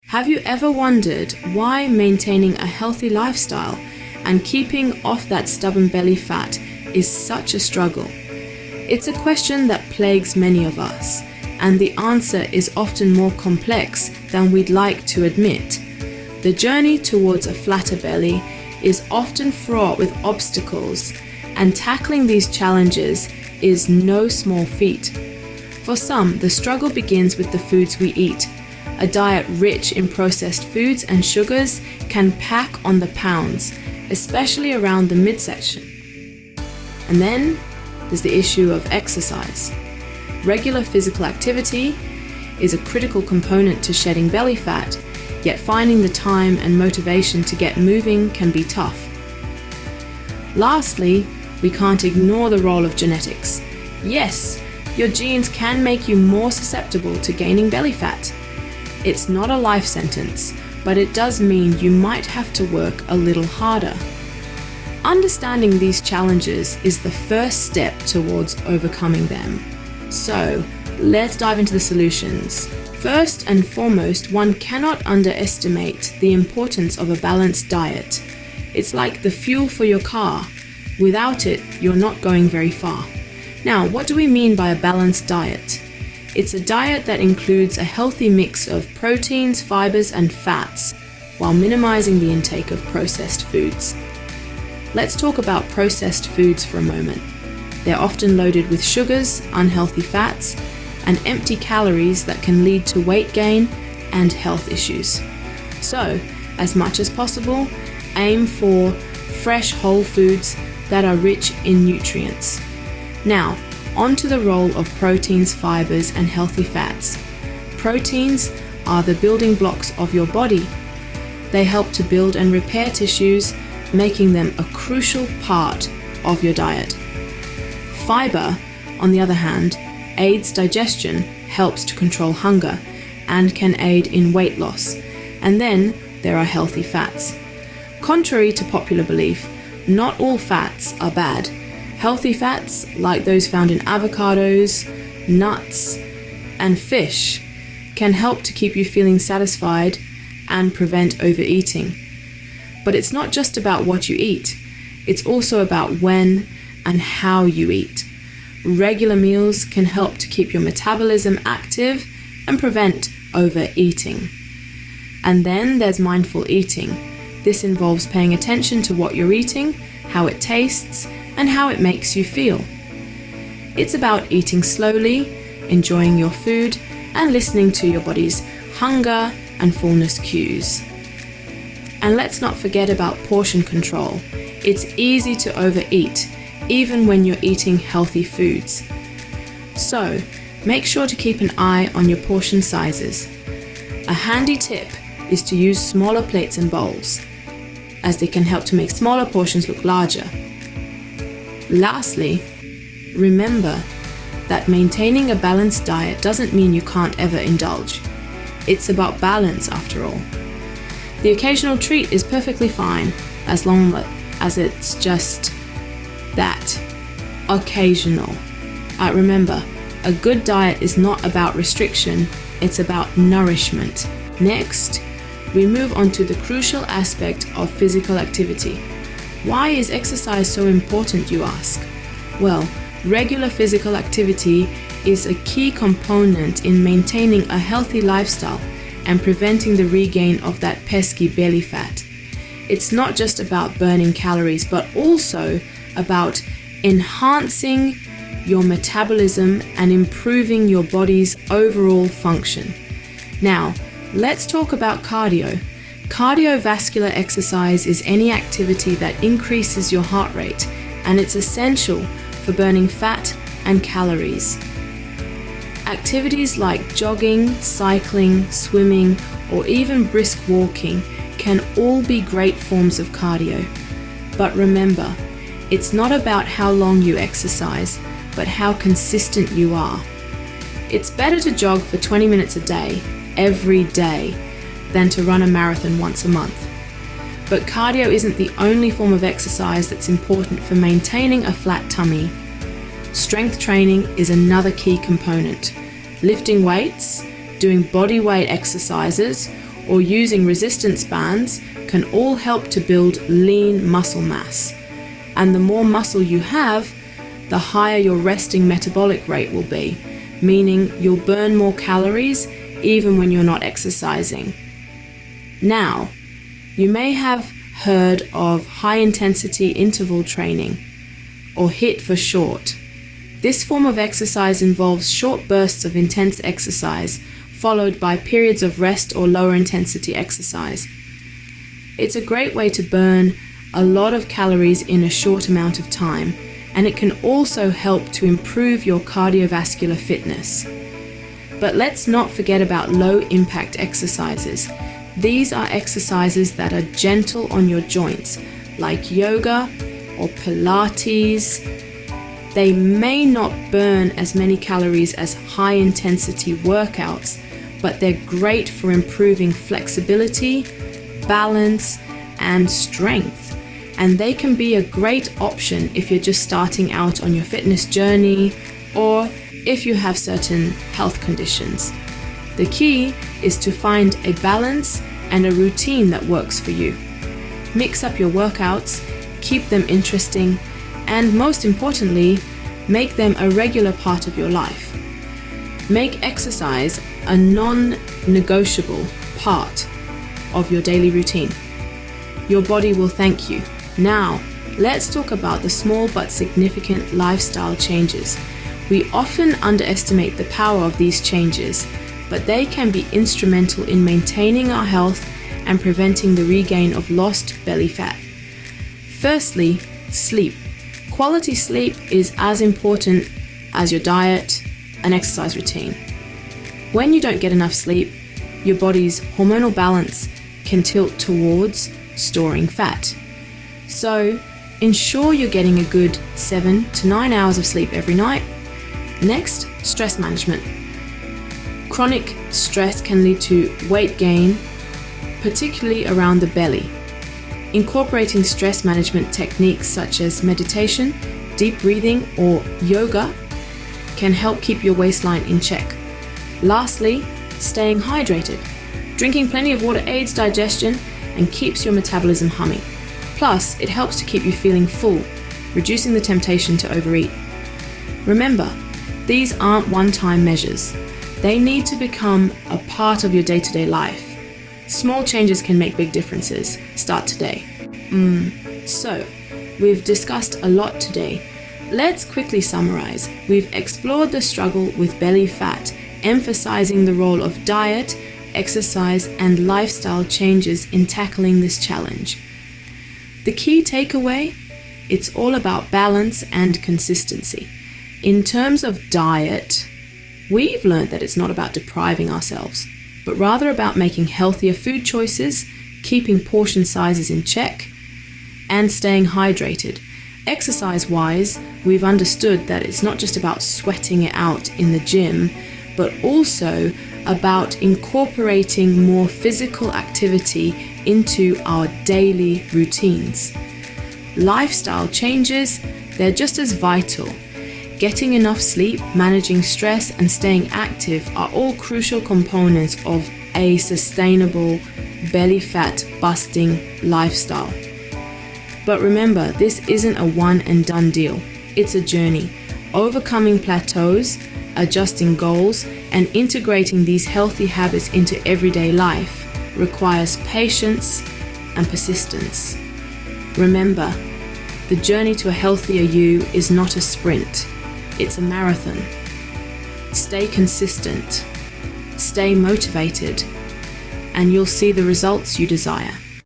Have you ever wondered why maintaining a healthy lifestyle and keeping off that stubborn belly fat is such a struggle? It's a question that plagues many of us, and the answer is often more complex than we'd like to admit. The journey towards a flatter belly is often fraught with obstacles, and tackling these challenges is no small feat. For some, the struggle begins with the foods we eat. A diet rich in processed foods and sugars can pack on the pounds, especially around the midsection. And then there's the issue of exercise. Regular physical activity is a critical component to shedding belly fat, yet finding the time and motivation to get moving can be tough. Lastly, we can't ignore the role of genetics. Yes, your genes can make you more susceptible to gaining belly fat. It's not a life sentence, but it does mean you might have to work a little harder. Understanding these challenges is the first step towards overcoming them. So, let's dive into the solutions. First and foremost, one cannot underestimate the importance of a balanced diet. It's like the fuel for your car. Without it, you're not going very far. Now, what do we mean by a balanced diet? It's a diet that includes a healthy mix of proteins, fibers, and fats, while minimizing the intake of processed foods. Let's talk about processed foods for a moment. They're often loaded with sugars, unhealthy fats, and empty calories that can lead to weight gain and health issues. So, as much as possible, aim for fresh whole foods that are rich in nutrients. Now, on to the role of proteins, fibers, and healthy fats. Proteins are the building blocks of your body. They help to build and repair tissues, making them a crucial part of your diet. Fiber, on the other hand, aids digestion, helps to control hunger, and can aid in weight loss. And then there are healthy fats. Contrary to popular belief, not all fats are bad. Healthy fats, like those found in avocados, nuts, and fish, can help to keep you feeling satisfied and prevent overeating. But it's not just about what you eat, it's also about when and how you eat. Regular meals can help to keep your metabolism active and prevent overeating. And then there's mindful eating. This involves paying attention to what you're eating, how it tastes, and how it makes you feel. It's about eating slowly, enjoying your food, and listening to your body's hunger and fullness cues. And let's not forget about portion control. It's easy to overeat, even when you're eating healthy foods. So, make sure to keep an eye on your portion sizes. A handy tip is to use smaller plates and bowls, as they can help to make smaller portions look larger. Lastly, remember that maintaining a balanced diet doesn't mean you can't ever indulge. It's about balance after all. The occasional treat is perfectly fine as long as it's just that, occasional. Remember, a good diet is not about restriction, it's about nourishment. Next, we move on to the crucial aspect of physical activity. Why is exercise so important, you ask? Well, regular physical activity is a key component in maintaining a healthy lifestyle and preventing the regain of that pesky belly fat. It's not just about burning calories, but also about enhancing your metabolism and improving your body's overall function. Now, let's talk about cardio. Cardiovascular exercise is any activity that increases your heart rate, and it's essential for burning fat and calories. Activities like jogging, cycling, swimming, or even brisk walking can all be great forms of cardio. But remember, it's not about how long you exercise, but how consistent you are. It's better to jog for 20 minutes a day, every day, than to run a marathon once a month. But cardio isn't the only form of exercise that's important for maintaining a flat tummy. Strength training is another key component. Lifting weights, doing body weight exercises, or using resistance bands can all help to build lean muscle mass. And the more muscle you have, the higher your resting metabolic rate will be, meaning you'll burn more calories even when you're not exercising. Now, you may have heard of high-intensity interval training, or HIIT for short. This form of exercise involves short bursts of intense exercise, followed by periods of rest or lower intensity exercise. It's a great way to burn a lot of calories in a short amount of time, and it can also help to improve your cardiovascular fitness. But let's not forget about low-impact exercises. These are exercises that are gentle on your joints, like yoga or Pilates. They may not burn as many calories as high-intensity workouts, but they're great for improving flexibility, balance, and strength. And they can be a great option if you're just starting out on your fitness journey or if you have certain health conditions. The key is to find a balance and a routine that works for you. Mix up your workouts, keep them interesting, and most importantly, make them a regular part of your life. Make exercise a non-negotiable part of your daily routine. Your body will thank you. Now, let's talk about the small but significant lifestyle changes. We often underestimate the power of these changes, but they can be instrumental in maintaining our health and preventing the regain of lost belly fat. Firstly, sleep. Quality sleep is as important as your diet and exercise routine. When you don't get enough sleep, your body's hormonal balance can tilt towards storing fat. So, ensure you're getting a good 7 to 9 hours of sleep every night. Next, stress management. Chronic stress can lead to weight gain, particularly around the belly. Incorporating stress management techniques such as meditation, deep breathing, or yoga can help keep your waistline in check. Lastly, staying hydrated. Drinking plenty of water aids digestion and keeps your metabolism humming. Plus, it helps to keep you feeling full, reducing the temptation to overeat. Remember, these aren't one-time measures. They need to become a part of your day-to-day life. Small changes can make big differences. Start today. So, we've discussed a lot today. Let's quickly summarize. We've explored the struggle with belly fat, emphasizing the role of diet, exercise, and lifestyle changes in tackling this challenge. The key takeaway? It's all about balance and consistency. In terms of diet, we've learned that it's not about depriving ourselves, but rather about making healthier food choices, keeping portion sizes in check, and staying hydrated. Exercise-wise, we've understood that it's not just about sweating it out in the gym, but also about incorporating more physical activity into our daily routines. Lifestyle changes, they're just as vital. Getting enough sleep, managing stress, and staying active are all crucial components of a sustainable belly fat busting lifestyle. But remember, this isn't a one and done deal. It's a journey. Overcoming plateaus, adjusting goals, and integrating these healthy habits into everyday life requires patience and persistence. Remember, the journey to a healthier you is not a sprint. It's a marathon. Stay consistent, stay motivated, and you'll see the results you desire.